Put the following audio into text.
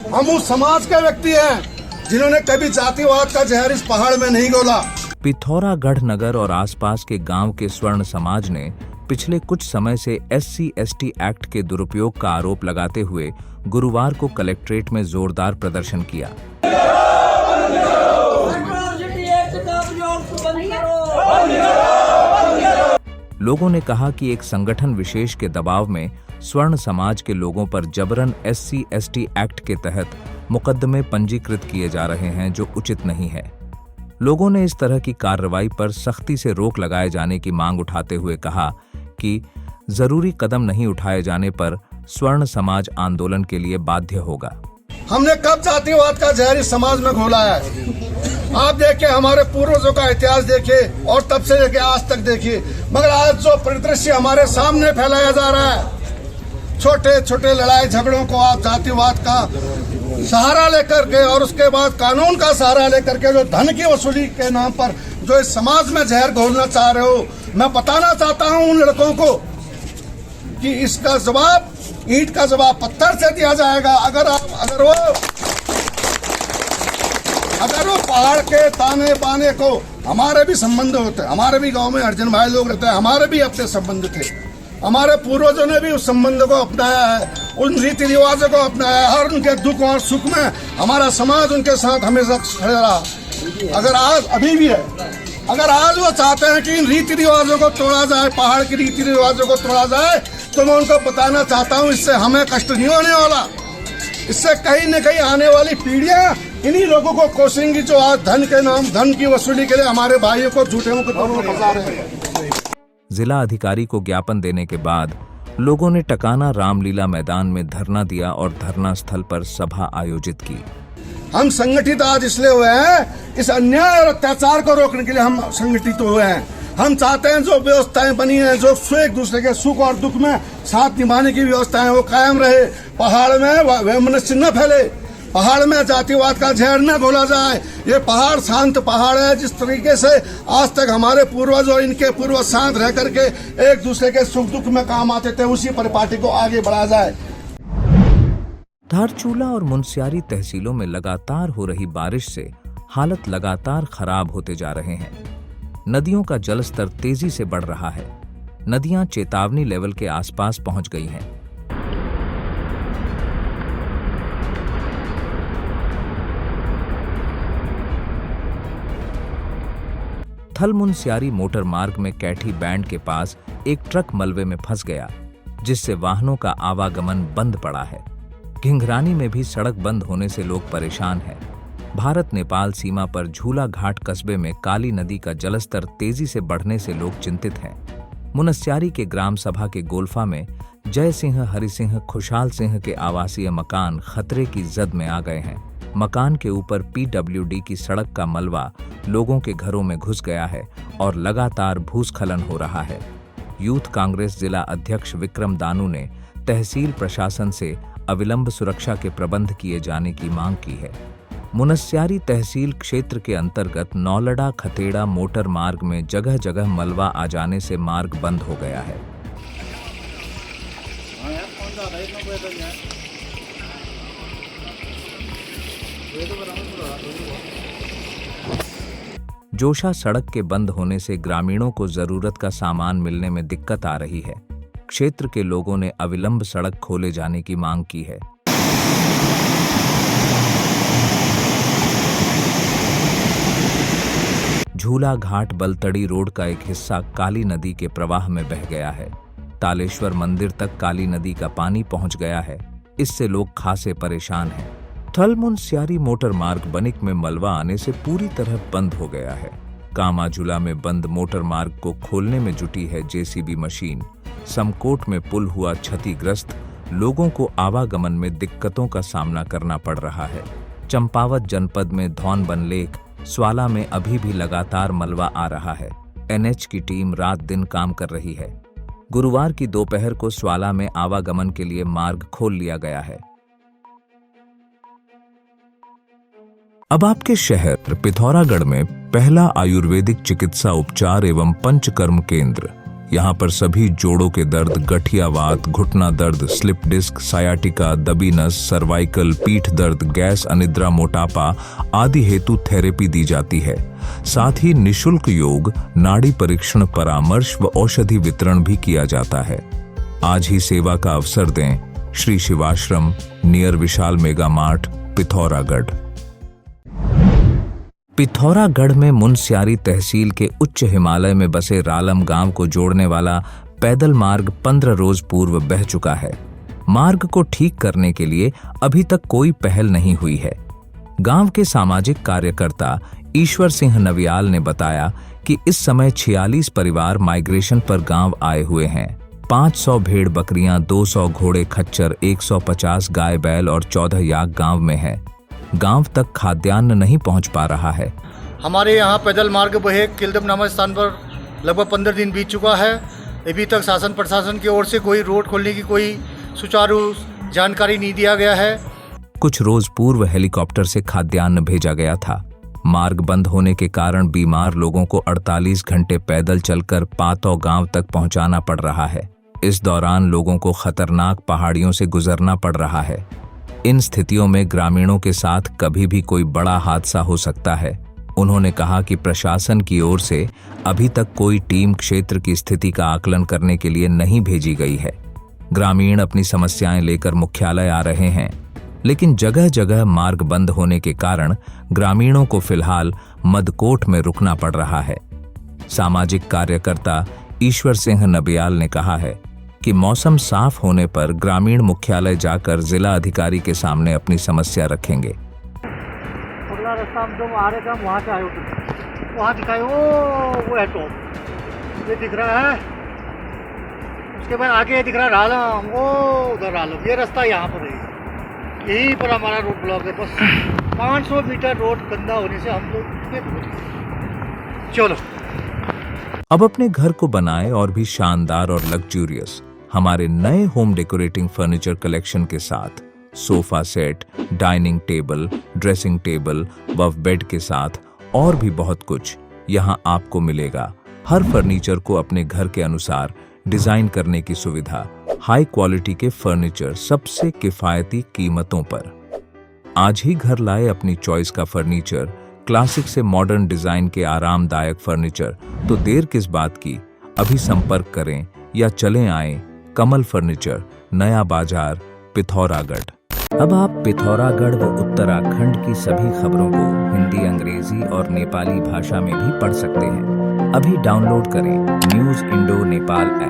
हम उस समाज के व्यक्ति हैं जिन्होंने कभी जातिवाद का जहर इस पहाड़ में नहीं घोला। पिथौरागढ़ नगर और आसपास के गांव के स्वर्ण समाज ने पिछले कुछ समय से SC/ST एक्ट के दुरुपयोग का आरोप लगाते हुए गुरुवार को कलेक्ट्रेट में जोरदार प्रदर्शन किया। लोगों ने कहा कि एक संगठन विशेष के दबाव में स्वर्ण समाज के लोगों पर जबरन SC/ST एक्ट के तहत मुकदमे पंजीकृत किए जा रहे हैं, जो उचित नहीं है। लोगों ने इस तरह की कार्रवाई पर सख्ती से रोक लगाए जाने की मांग उठाते हुए कहा कि जरूरी कदम नहीं उठाए जाने पर स्वर्ण समाज आंदोलन के लिए बाध्य होगा। हमने कब जातिवाद का जहर इस समाज में घोला है? आप देखिए, हमारे पूर्वजों का इतिहास देखिए और तब से लेके आज तक देखिए, मगर आज जो परिदृश्य हमारे सामने फैलाया जा रहा है, छोटे छोटे लड़ाई झगड़ों को आप जातिवाद का सहारा लेकर के और उसके बाद कानून का सहारा लेकर के जो धन की वसूली के नाम पर जो इस समाज में जहर घोलना चाह रहे हो, मैं बताना चाहता हूं उन लड़कों को कि इसका जवाब ईंट का जवाब पत्थर से दिया जाएगा। अगर वो पहाड़ के ताने बाने को, हमारे भी संबंध होते हैं, हमारे भी गांव में अर्जुन भाई लोग रहते हैं, हमारे भी अपने संबंध थे, हमारे पूर्वजों ने भी उस संबंध को अपनाया है, उन रीति रिवाजों को अपनाया है, और उनके दुख और सुख में हमारा समाज उनके साथ हमेशा खड़े रहा। अगर आज अभी भी है, अगर आज वो चाहते हैं कि इन रीति रिवाजों को तोड़ा जाए, पहाड़ के रीति रिवाजों को तोड़ा जाए, तो मैं उनको बताना चाहता हूँ इससे हमें कष्ट नहीं होने वाला। इससे कहीं न कहीं आने वाली पीढ़ियां इन्हीं लोगों को कोसेंगी जो आज धन के नाम, धन की वसूली के लिए हमारे भाइयों को झूठे मुकदमों में फंसा रहे हैं। जिला अधिकारी को ज्ञापन देने के बाद लोगों ने टकाना रामलीला मैदान में धरना दिया और धरना स्थल पर सभा आयोजित की। हम संगठित आज इसलिए हुए हैं, इस अन्याय और अत्याचार को रोकने के लिए हम संगठित हुए हैं। हम चाहते हैं जो व्यवस्थाएं बनी हैं, जो एक दूसरे के सुख और दुख में साथ निभाने की व्यवस्थाएं वो कायम रहे। पहाड़ में वैमनस्य न फैले, पहाड़ में जातिवाद का जहर न घोला जाए। ये पहाड़ शांत पहाड़ है। जिस तरीके से आज तक हमारे पूर्वज और इनके पूर्वज शांत रह करके एक दूसरे के सुख दुख में काम आते थे, उसी परिपाटी को आगे बढ़ाया जाए। धारचूला और मुनस्यारी तहसीलों में लगातार हो रही बारिश से हालत लगातार खराब होते जा रहे हैं। नदियों का जलस्तर तेजी से बढ़ रहा है। नदियां चेतावनी लेवल के आसपास पहुंच गई हैं। थल मुनस्यारी मोटर मार्ग में कैठी बैंड के पास एक ट्रक मलबे में फंस गया, जिससे वाहनों का आवागमन बंद पड़ा है। घिंघरानी में भी सड़क बंद होने से लोग परेशान हैं। भारत नेपाल सीमा पर झूला घाट कस्बे में काली नदी का जलस्तर तेजी से बढ़ने से लोग चिंतित हैं। मुनस्यारी के ग्राम सभा के गोल्फा में जय सिंह, हरि सिंह, खुशहाल सिंह के आवासीय मकान खतरे की जद में आ गए हैं। मकान के ऊपर PWD की सड़क का मलबा लोगों के घरों में घुस गया है और लगातार भूस्खलन हो रहा है। यूथ कांग्रेस जिला अध्यक्ष विक्रम दानू ने तहसील प्रशासन से अविलंब सुरक्षा के प्रबंध किए जाने की मांग की है। मुनस्यारी तहसील क्षेत्र के अंतर्गत नौलड़ा खतेड़ा मोटर मार्ग में जगह जगह मलबा आ जाने से मार्ग बंद हो गया है। जोशा सड़क के बंद होने से ग्रामीणों को जरूरत का सामान मिलने में दिक्कत आ रही है। क्षेत्र के लोगों ने अविलंब सड़क खोले जाने की मांग की है। झूला घाट बलतड़ी रोड का एक हिस्सा काली नदी के प्रवाह में बह गया है। तालेश्वर मंदिर तक काली नदी का पानी पहुंच गया है। इससे लोग खासे परेशान हैं। थल मुनस्यारी मोटर मार्ग बनिक में मलबा आने से पूरी तरह बंद हो गया है। कामाझुला में बंद मोटर मार्ग को खोलने में जुटी है JCB मशीन। समकोट में पुल हुआ क्षतिग्रस्त, लोगों को आवागमन में दिक्कतों का सामना करना पड़ रहा है। चंपावत जनपद में धौनबन लेक, स्वाला में अभी भी लगातार मलबा आ रहा है। NH की टीम रात दिन काम कर रही है। गुरुवार की दोपहर को स्वाला में आवागमन के लिए मार्ग खोल लिया गया है। अब आपके शहर पिथौरागढ़ में पहला आयुर्वेदिक चिकित्सा उपचार एवं पंचकर्म केंद्र यहाँ पर सभी जोड़ों के दर्द, गठियावात, घुटना दर्द, स्लिप डिस्क, सायाटिका, दबी नस, सर्वाइकल, पीठ दर्द, गैस, अनिद्रा, मोटापा आदि हेतु थेरेपी दी जाती है। साथ ही निशुल्क योग, नाड़ी परीक्षण, परामर्श व औषधि वितरण भी किया जाता है। आज ही सेवा का अवसर दें। श्री शिवाश्रम, नियर विशाल मेगा मार्ट, पिथौरागढ़। पिथौरागढ़ में मुनस्यारी तहसील के उच्च हिमालय में बसे रालम गांव को जोड़ने वाला पैदल मार्ग 15 रोज पूर्व बह चुका है। मार्ग को ठीक करने के लिए अभी तक कोई पहल नहीं हुई है। गांव के सामाजिक कार्यकर्ता ईश्वर सिंह नवियाल ने बताया कि इस समय 46 परिवार माइग्रेशन पर गांव आए हुए हैं। 500 भेड़ बकरियां, 200 घोड़े खच्चर, 150 गाय बैल और 14 याक गांव में है। गांव तक खाद्यान्न नहीं पहुंच पा रहा है। हमारे यहाँ पैदल मार्ग बहे किल्दम नामक स्थान पर लगभग 15 दिन बीत चुका है। अभी तक शासन प्रशासन की ओर से कोई रोड खोलने की कोई सुचारू जानकारी नहीं दिया गया है। कुछ रोज पूर्व हेलीकॉप्टर से खाद्यान्न भेजा गया था। मार्ग बंद होने के कारण बीमार लोगों को 48 घंटे पैदल चलकर पातौ गांव तक पहुंचाना पड़ रहा है। इस दौरान लोगों को खतरनाक पहाड़ियों से गुजरना पड़ रहा है। इन स्थितियों में ग्रामीणों के साथ कभी भी कोई बड़ा हादसा हो सकता है। उन्होंने कहा कि प्रशासन की ओर से अभी तक कोई टीम क्षेत्र की स्थिति का आकलन करने के लिए नहीं भेजी गई है। ग्रामीण अपनी समस्याएं लेकर मुख्यालय आ रहे हैं, लेकिन जगह जगह मार्ग बंद होने के कारण ग्रामीणों को फिलहाल मदकोट में रुकना पड़ रहा है। सामाजिक कार्यकर्ता ईश्वर सिंह नबियाल ने कहा है कि मौसम साफ होने पर ग्रामीण मुख्यालय जाकर जिला अधिकारी के सामने अपनी समस्या रखेंगे। रास्ता हम तुम आ रहे थे, हम वहाँ से आए होते, वहाँ दिखाए वो है टॉप, ये दिख रहा है। उसके बाद आगे दिख रहा है रालम, वो उधर रालम। ये रास्ता यहाँ पर है, यहीं पर हमारा रोड ब्लॉक है। बस 500 मीटर रोड गंदा होने से हम लोग चलो अब अपने घर को बनाए और भी शानदार और लग्जूरियस हमारे नए होम डेकोरेटिंग फर्नीचर कलेक्शन के साथ sofa set, dining table, dressing table व बेड के साथ और भी बहुत कुछ यहाँ आपको मिलेगा। हर फर्नीचर को अपने घर के अनुसार डिजाइन करने की सुविधा, हाई क्वालिटी के फर्नीचर सबसे किफायती कीमतों पर। आज ही घर लाए अपनी चॉइस का फर्नीचर, क्लासिक से मॉडर्न डिजाइन के आरामदायक फर्नीचर। तो देर किस बात की, अभी संपर्क करें या चलें आए कमल फर्नीचर, नया बाजार, पिथौरागढ़। अब आप पिथौरागढ़ व उत्तराखंड की सभी खबरों को हिंदी, अंग्रेजी और नेपाली भाषा में भी पढ़ सकते हैं। अभी डाउनलोड करें न्यूज़ इंडो नेपाल ऐप।